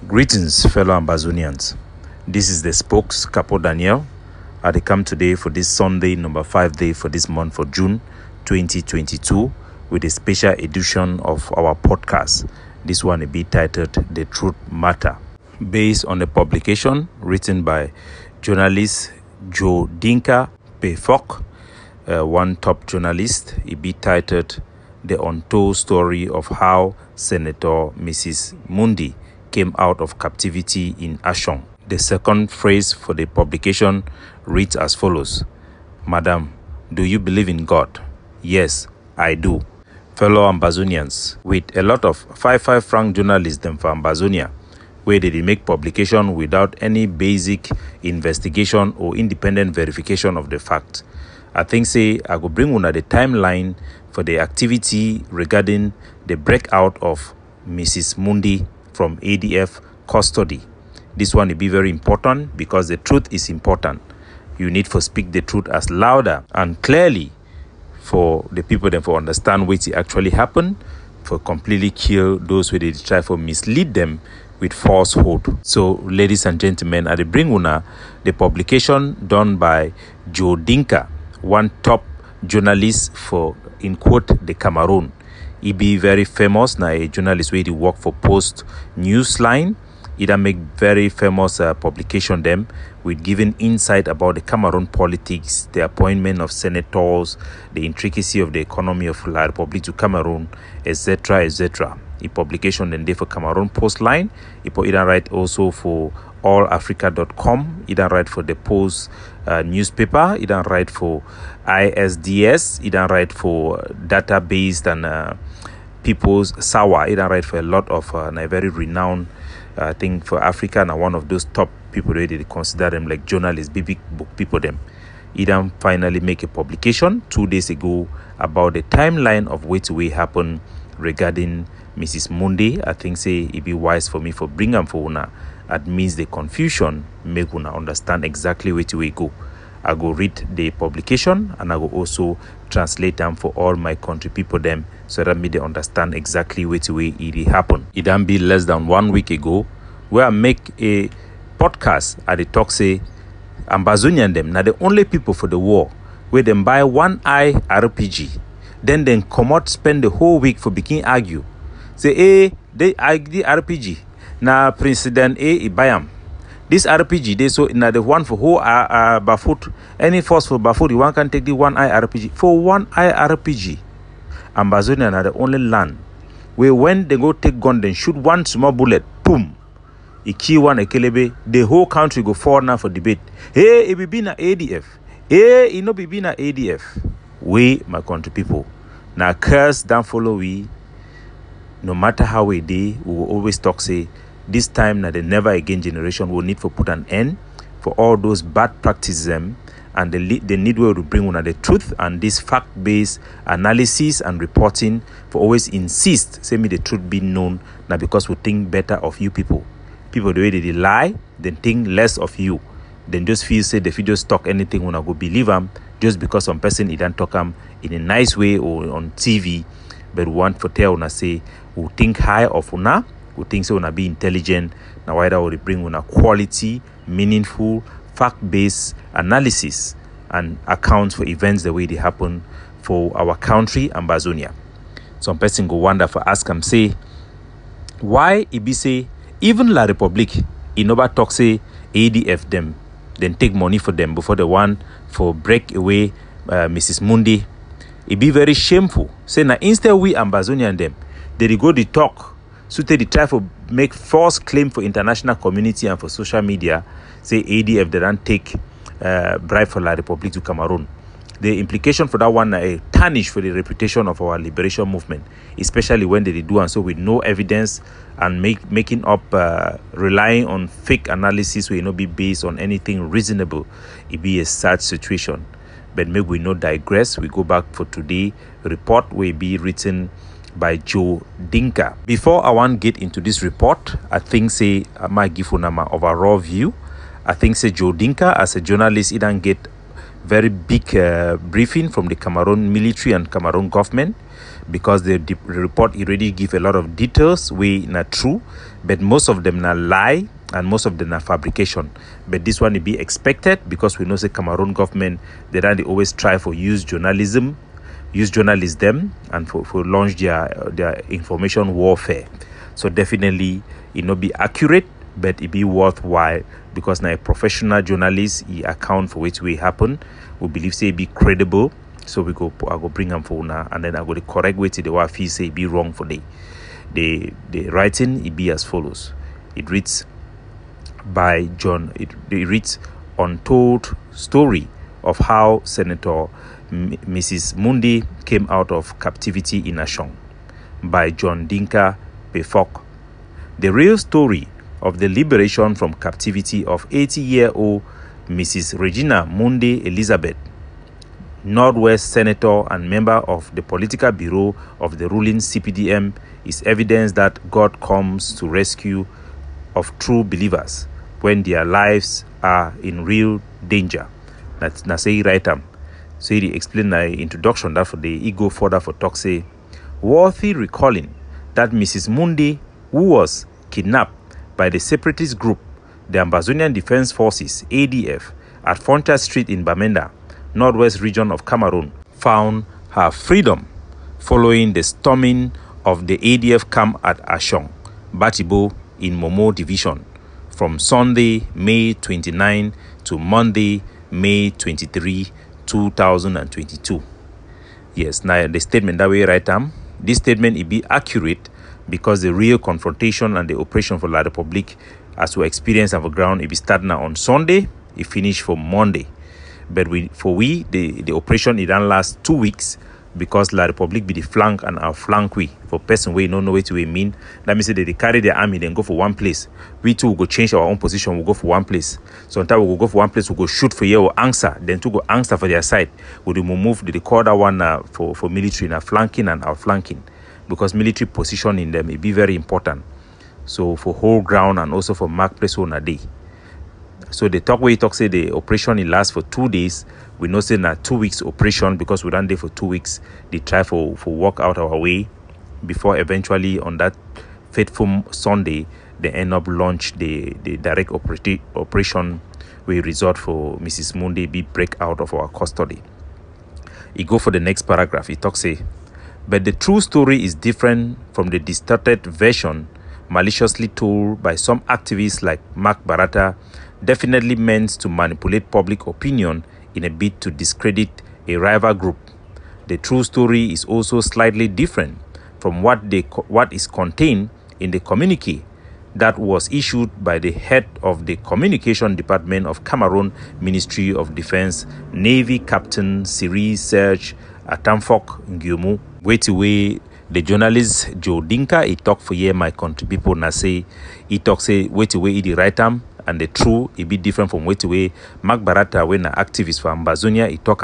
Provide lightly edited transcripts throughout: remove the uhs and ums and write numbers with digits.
Greetings, fellow Ambazonians. This is the spokes, Capo Daniel. I come today for this Sunday, number 5 day for this month for June 2022 with a special edition of our podcast. This one will be titled The Truth Matter, based on a publication written by journalist Joe DINGA, one top journalist. It be titled The Untold Story of How Senator Mrs. Mundi came out of captivity in Ashong. The second phrase for the publication reads as follows: Madam, do you believe in God? Yes, I do. Fellow Ambazonians, with a lot of 5 franc journalists them for Ambazonia, where they make publication without any basic investigation or independent verification of the fact. I think I go bring una the timeline for the activity regarding the breakout of Mrs. Mundi from ADF custody. This one will be very important because the truth is important. You need to speak the truth as louder and clearly for the people then for understand what actually happened, for completely kill those who they try to mislead them with falsehood. So, ladies and gentlemen, I bring una the publication done by Joe DINGA, one top journalist for, in quote, the Cameroon. He be very famous now, a journalist where he work for Post Newsline. He make very famous publication them with giving insight about the Cameroon politics, the appointment of senators, the intricacy of the economy of La Republique to Cameroon, etc., etc. He publication then there for Cameroon Postline. He write also for allafrica.com. He write for the Post newspaper. He write for ISDS. He write for database and People's Sawa. He write for a lot of very renowned thing for Africa, and one of those top people where they consider them like journalists, big book people them. He then finally make a publication 2 days ago about the timeline of what will happen regarding Mrs. Mundi. I think it be wise for me for bring them for una. That means the confusion make una understand exactly which way go. I go read the publication and I go also translate them for all my country people them so that me they understand exactly which way it happen. It then be less than 1 week ago where I make a podcast at the talk say Ambazonian them now the only people for the war where them buy one eye RPG, then come out spend the whole week for begin argue. Say they argue RPG. Now President I buy them. This RPG, they so now the one for whole Bafut, any force for Bafut, the one can take the one eye RPG. For one eye RPG, Ambazonia are the only land where when they go take gun, then shoot one small bullet, boom, a key one a kelebe, the whole country go forward now for debate. Hey, it be na ADF. Hey, it no be na ADF. We, my country people, now curse don't follow we. No matter how we do, we will always talk say. This time, now the never again generation will need to put an end for all those bad practices and the need to bring on the truth and this fact-based analysis and reporting for always insist, say me the truth be known now because we think better of you people. People the way they lie, then think less of you. Then just feel say if you just talk anything when I go believe them just because some person he don't talk them in a nice way or on TV, but want to tell una say who think high of una. Who thinks so wanna be intelligent, now why would bring una quality, meaningful, fact-based analysis and accounts for events the way they happen for our country, Ambazonia. Some person go wonder for ask them say, why it be say even La Republique, it never talk say ADF them, then take money for them before the one for break away Mrs. Mundi. It be very shameful. Say now instead we Ambazonian them, they go the talk. So they try to make false claim for international community and for social media, say ADF they don't take bribe for La Republique to Cameroon. The implication for that one a tarnish for the reputation of our liberation movement, especially when they do and so with no evidence and making up relying on fake analysis will not be based on anything reasonable. It be a sad situation. But maybe we not digress. We go back for today. Report will be written by Joe DINGA. Before I want to get into this report, I think I might give you my overall view. I think Joe DINGA as a journalist, he don't get very big briefing from the Cameroon military and Cameroon government. because the report already give a lot of details we not true, but most of them not lie and most of them are fabrication. But this one will be expected because we know the Cameroon government, they always try for use journalism and for launch their information warfare. So definitely it not be accurate, but it be worthwhile because now a professional journalist he account for which way happen. We believe say be credible. So I go bring them for now, and then I go the correct way to the what fee say be wrong for the writing. It be as follows. It reads by John. It reads untold story of how Senator Mrs. Mundi came out of captivity in Ashong by John DINGA Pefok. The real story of the liberation from captivity of 80-year-old Mrs. Regina Mundi Elizabeth, Northwest Senator and member of the political bureau of the ruling CPDM, is evidence that God comes to rescue of true believers when their lives are in real danger. That's say right. So he explained the introduction that for the ego further for talk say, worthy recalling that Mrs. Mundi, who was kidnapped by the separatist group, the Ambazonian Defense Forces, ADF, at Frontier Street in Bamenda, Northwest region of Cameroon, found her freedom following the storming of the ADF camp at Ashong, Batibo in Momo Division from Sunday, May 29 to Monday, May 23, 2022. Yes, now the statement that way right this statement it be accurate because the real confrontation and the operation for La Republique as we experience on the ground it be starting on Sunday, it finish for Monday. But the operation it don't last 2 weeks because La Republique be the flank and our flank we for person we don't know what we mean. That means that they carry their army then go for one place. We too will go change our own position, we'll go for one place. So until we will go for one place, we'll go shoot for here or answer, then to go answer for their side. We will move the corner one for military now flanking and outflanking. Because military position in them it be very important. So for whole ground and also for mark place on a day. So the talk where he talks say the operation it lasts for 2 days. We know say na 2 weeks operation because we done there for 2 weeks. They try for work out our way before eventually on that fateful Sunday they end up launch the direct operation we resort for Mrs. Mundi be break out of our custody. He go for the next paragraph. He talks say, but the true story is different from the distorted version maliciously told by some activists like Mark Barata, definitely meant to manipulate public opinion in a bid to discredit a rival group. The true story is also slightly different from what is contained in the communique that was issued by the head of the Communication Department of Cameroon Ministry of Defense, Navy Captain Siri Serge Atamfok Ngumu. Wait away. The journalist Joe DINGA, he talk for here my country people na say he talk say wait away the right arm and the true it be different from wait away. Mark Barata when an activist for Ambazonia he talk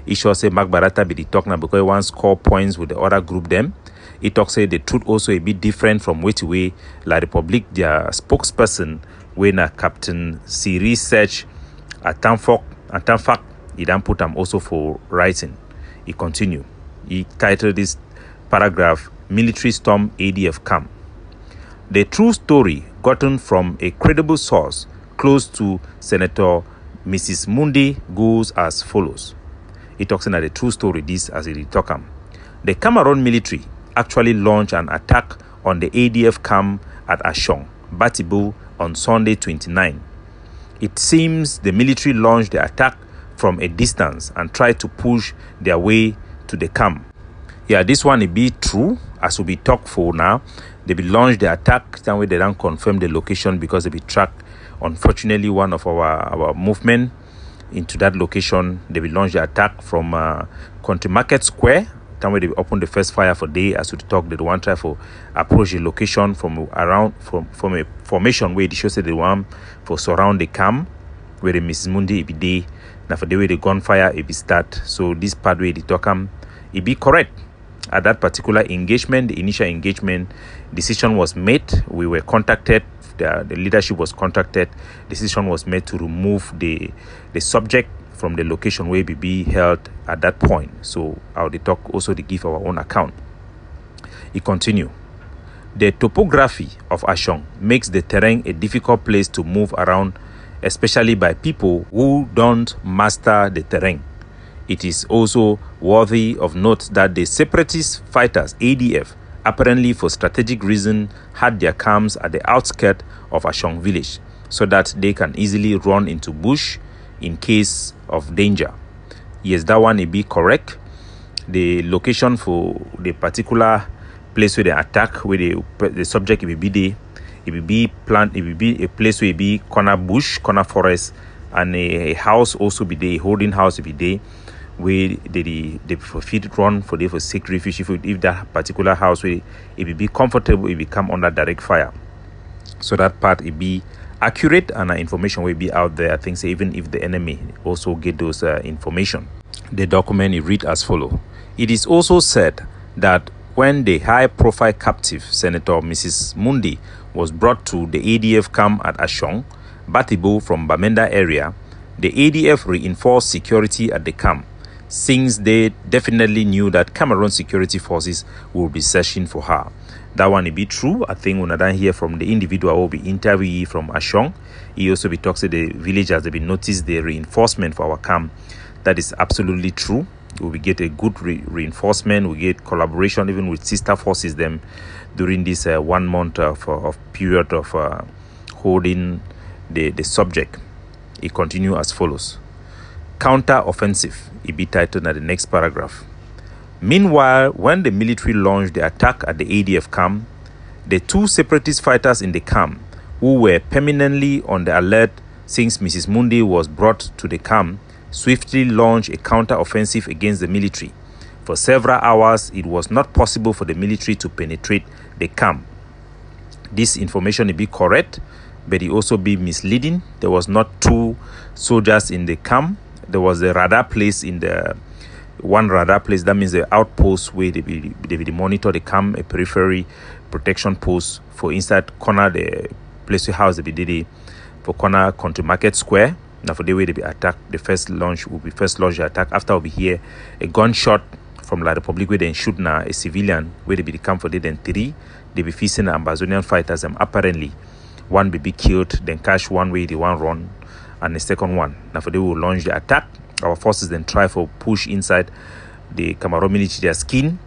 he sure say Mark Barata be the talk now because he wants score points with the other group them. He talk say the truth also a bit different from wait away La Republique their spokesperson when a Captain Siri Serge Atamfak he then put them also for writing. He continue. He titled this paragraph Military Storm ADF Camp. The true story gotten from a credible source close to Senator Mrs. Mundi goes as follows. He talks about the true story this as he talk. The Cameroon military actually launched an attack on the ADF camp at Ashong, Batibo on Sunday 29. It seems the military launched the attack from a distance and tried to push their way to the camp. Yeah, this one will be true as we be talk for now. They be launched the attack, that way they don't confirm the location because they be tracked. Unfortunately, one of our movement into that location, they will launch the attack from Country Market Square. That way they open the first fire for day as we talk. They want try for approach the location from a formation where they show say they want for surround the camp where the Mrs. Mundi be day. Now for the way the gunfire it be start. So this part where they talk it be correct. At that particular engagement, the initial engagement, decision was made. We were contacted. The leadership was contacted. Decision was made to remove the subject from the location where we be held at that point. So I'll talk also to give our own account. It continues. The topography of Ashong makes the terrain a difficult place to move around, especially by people who don't master the terrain. It is also worthy of note that the separatist fighters, ADF, apparently for strategic reason, had their camps at the outskirts of Ashong village so that they can easily run into bush in case of danger. Yes, that one will be correct. The location for the particular place where they attack, where the subject will be there, it will be a place where it will be corner bush, corner forest, and a house also be there, a holding house will be there, where they fit run for the for seek refuge if that particular house where it will be comfortable, it will come under direct fire. So that part will be accurate and information will be out there. I think so, even if the enemy also get those information. The document it read as follow. It is also said that when the high-profile captive Senator Mrs. Mundi was brought to the ADF camp at Ashong, Batibo from Bamenda area, the ADF reinforced security at the camp, since they definitely knew that Cameroon security forces will be searching for her. That one will be true. I think when I hear from the individual who will be interviewed from Ashong, he also be talks to the villagers. They will notice the reinforcement for our camp. That is absolutely true. We will get a good reinforcement. We get collaboration even with sister forces them during this 1 month of period of holding the subject. It continues as follows. Counter-offensive. It be titled at the next paragraph. Meanwhile, when the military launched the attack at the ADF camp, the two separatist fighters in the camp, who were permanently on the alert since Mrs. Mundi was brought to the camp, swiftly launched a counter-offensive against the military. For several hours, it was not possible for the military to penetrate the camp. This information will be correct, but it also be misleading. There was not two soldiers in the camp. There was a radar place in the one radar place. That means the outpost where they will monitor the camp, a periphery protection post for inside corner the place where house they be did for corner Country Market Square. Now for the way they be attacked, the first launch will be the attack. After will be here a gunshot from La Republic where they shoot now a civilian where they be the camp for then 3. They be facing the Ambazonian fighters and apparently one be killed, then catch one way, the one run, and the second one. Now for they will launch the attack. Our forces then try for push inside the Cameroon military their skin.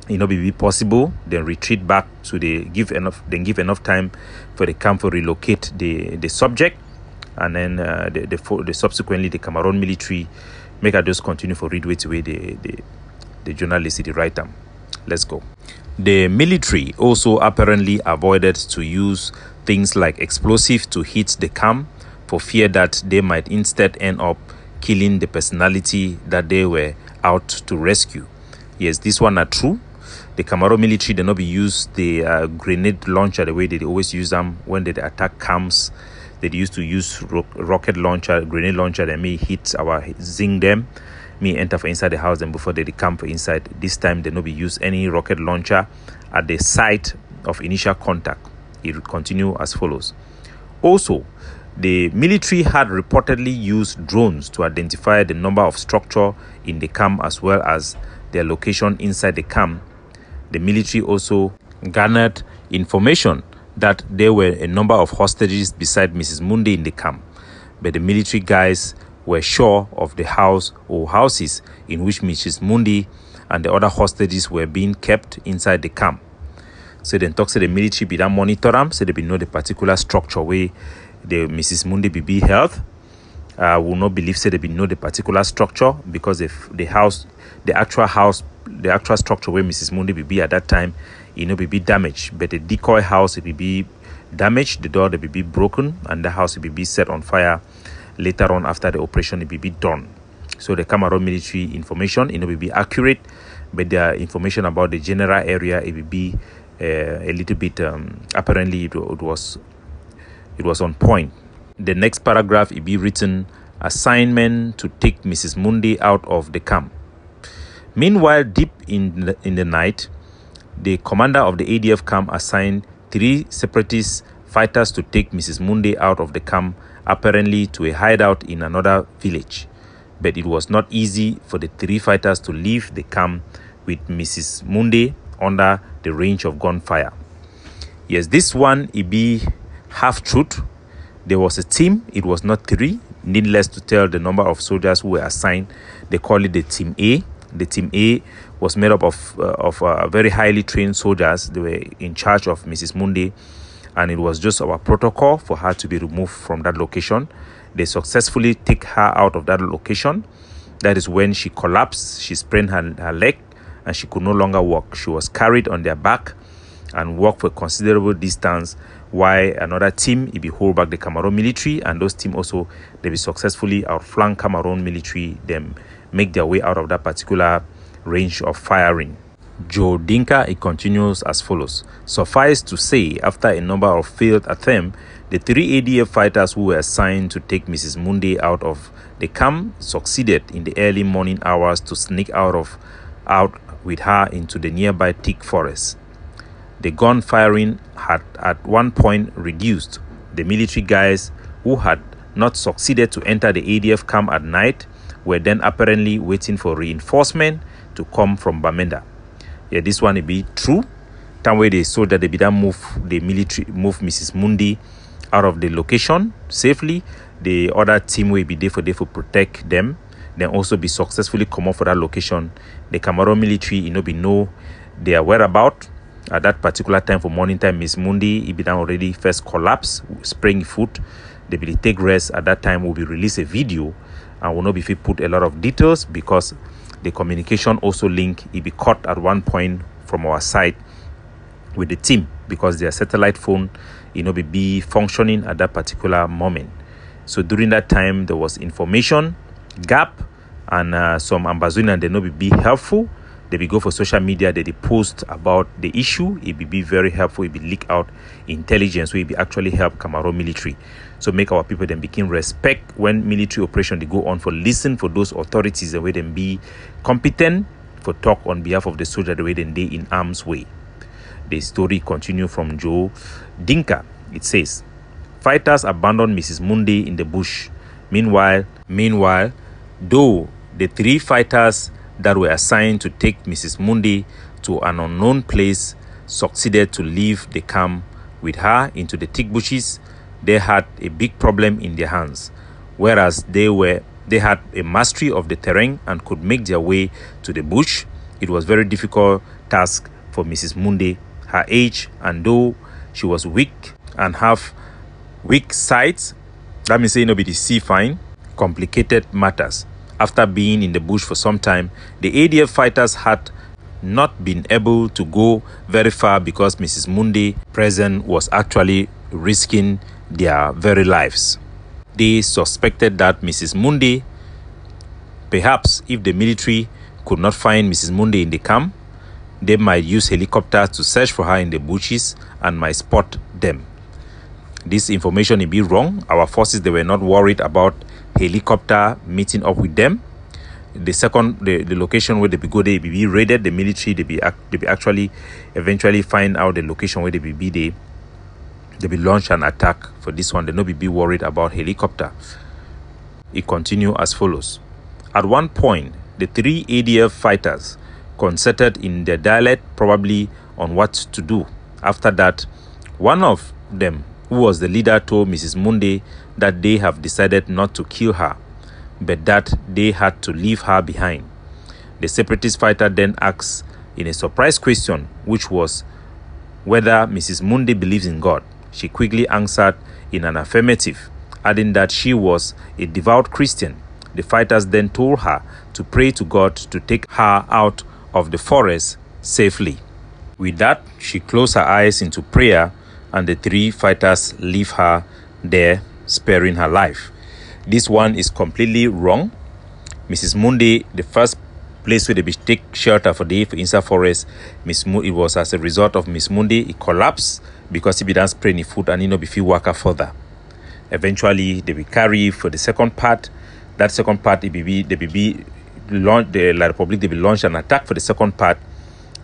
It not be possible. Then retreat back to give enough time for the camp to relocate the subject, and then the subsequently the Cameroon military make us just continue for read wait away the journalist the right time. Let's go. The military also apparently avoided to use things like explosive to hit the camp for fear that they might instead end up killing the personality that they were out to rescue. Yes, this one are true. The Cameroon military did not be used the grenade launcher the way they always use them when they attack camps. They used to use rocket launcher, grenade launcher that may hit zing them, may enter for inside the house and before they camp inside. This time they not be use any rocket launcher at the site of initial contact. It will continue as follows. Also, the military had reportedly used drones to identify the number of structure in the camp as well as their location inside the camp. The military also garnered information that there were a number of hostages beside Mrs. Mundi in the camp, but the military guys were sure of the house or houses in which Mrs. Mundi and the other hostages were being kept inside the camp. So then talks to the military be that monitor them, so they be know the particular structure where the Mrs. Mundi be held. Will not believe say they be know the particular structure because if the actual structure where Mrs. Mundi be at that time, it no be damaged, but the decoy house it be damaged, the door be broken, and the house it be set on fire later on after the operation it be done. So the Cameroon military information it no be accurate, but the information about the general area it will be a little bit apparently it was on point. The next paragraph it be written assignment to take Mrs. Mundi out of the camp. Meanwhile, deep in the night, the commander of the ADF camp assigned 3 separatist fighters to take Mrs. Mundi out of the camp, apparently to a hideout in another village. But it was not easy for the 3 fighters to leave the camp with Mrs. Mundi under the range of gunfire. Yes, this one, it be half-truth. There was a team. It was not 3. Needless to tell, the number of soldiers who were assigned, they call it the Team A. The Team A was made up of very highly trained soldiers. They were in charge of Mrs. Mundi, and it was just our protocol for her to be removed from that location. They successfully take her out of that location. That is when she collapsed. She sprained her leg, and she could no longer walk. She was carried on their back and walked for a considerable distance, while another team, it be hold back the Cameroon military, and those team also, they be successfully outflank Cameroon military, them make their way out of that particular range of firing. Joe DINGA, it continues as follows. Suffice to say, after a number of failed attempts, the 3 ADF fighters who were assigned to take Mrs. Mundi out of the camp succeeded in the early morning hours to sneak out with her into the nearby thick forest. The gun firing had at one point reduced. The military guys who had not succeeded to enter the ADF camp at night were then apparently waiting for reinforcement to come from Bamenda. Yeah, this one will be true. Time where they saw that they began move Mrs. Mundi out of the location safely. The other team will be there for protect them. Then also be successfully come off for that location. The Cameroon military, be know their whereabouts. At that particular time for morning time, Miss Mundi, it be done already first collapse, spraying foot. They will take rest. At that time, will be release a video, and will not be put a lot of details because the communication also link it be cut at one point from our side with the team because their satellite phone be functioning at that particular moment. So during that time, there was information gap, and some Ambazonia they be helpful. They be go for social media, they post about the issue. It be very helpful. It be leak out intelligence, so it be actually help Cameroon military. So make our people then begin respect when military operation they go on, for listen for those authorities and way them be competent for talk on behalf of the soldier the way then they in arm's way. The story continue from Joe DINGA. It says, fighters abandoned Mrs. Mundi in the bush. Meanwhile, though the 3 fighters that were assigned to take Mrs. Mundi to an unknown place succeeded to leave the camp with her into the thick bushes, they had a big problem in their hands. Whereas they had a mastery of the terrain and could make their way to the bush, it was very difficult task for Mrs. Mundi. Her age, and though she was weak and have weak sight, that means be the see fine, complicated matters. After being in the bush for some time, the ADF fighters had not been able to go very far because Mrs. Mundi present was actually risking their very lives. They suspected that Mrs. Mundi, perhaps if the military could not find Mrs. Mundi in the camp, they might use helicopters to search for her in the bushes and might spot them. This information may be wrong. Our forces, they were not worried about helicopter meeting up with them. The location where they be go, they be raided. The military, they be actually eventually find out the location where they be there. They be launch an attack. For this one, they not be worried about helicopter. It continue as follows. At one point, the 3 ADF fighters concerted in their dialect probably on what to do. After that, one of them, who was the leader, told Mrs. Mundi that they have decided not to kill her, but that they had to leave her behind. The separatist fighter then asked in a surprise question, which was whether Mrs. Mundi believes in God. She quickly answered in an affirmative, adding that she was a devout Christian. The fighters then told her to pray to God to take her out of the forest safely. With that, she closed her eyes into prayer, and the 3 fighters leave her there, sparing her life. This one is completely wrong. Mrs. Mundi, the first place where they take shelter for the inside forest, it was as a result of Miss Mundi. It collapsed because he began spraying foot and before walk further. Eventually, they will carry for the second part. That second part, the La Republic, they will launch an attack for the second part,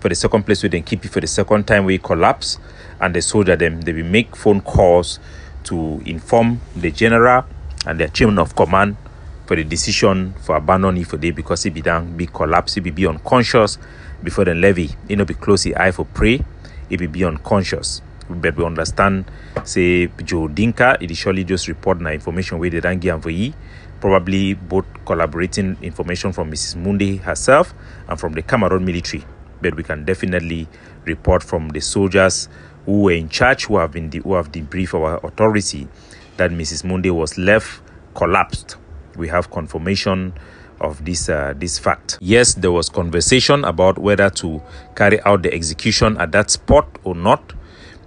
for the second place where they keep it for the second time where it collapse, and the soldier they will make phone calls to inform the general and their chairman of command for the decision for abandoning for day because he be collapse, he be unconscious. before the levy. You know, be close the eye for prey, it be unconscious. But we understand, say, Joe DINGA, it is surely just report na information where they don't give for ye. Probably both collaborating information from Mrs. Mundi herself and from the Cameroon military. But we can definitely report from the soldiers who were in charge, who have debriefed our authority that Mrs. Mundi was left collapsed. We have confirmation of this fact. Yes, there was conversation about whether to carry out the execution at that spot or not.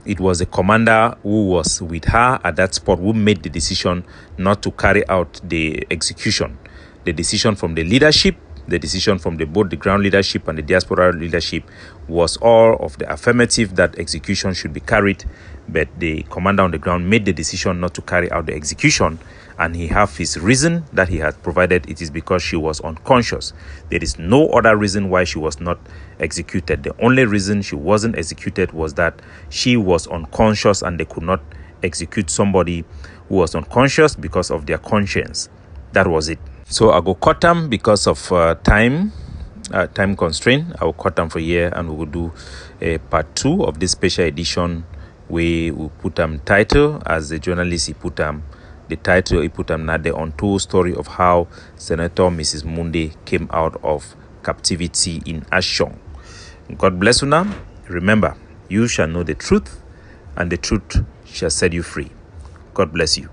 It was the commander who was with her at that spot who made the decision not to carry out the execution. The decision from the leadership, the decision from both the ground leadership and the diaspora leadership was all of the affirmative that execution should be carried, but the commander on the ground made the decision not to carry out the execution, and he have his reason that he had provided. It is because she was unconscious. There is no other reason why she was not executed. The only reason she wasn't executed was that she was unconscious and they could not execute somebody who was unconscious because of their conscience. That was it. So I go cut them because of time constraint. I will cut them for here, and we will do a part 2 of this special edition where we put them title as the journalist. He put them the title. He put them now the untold story of how Senator Mrs. Mundi came out of captivity in Ashong. God bless you now. Remember, you shall know the truth, and the truth shall set you free. God bless you.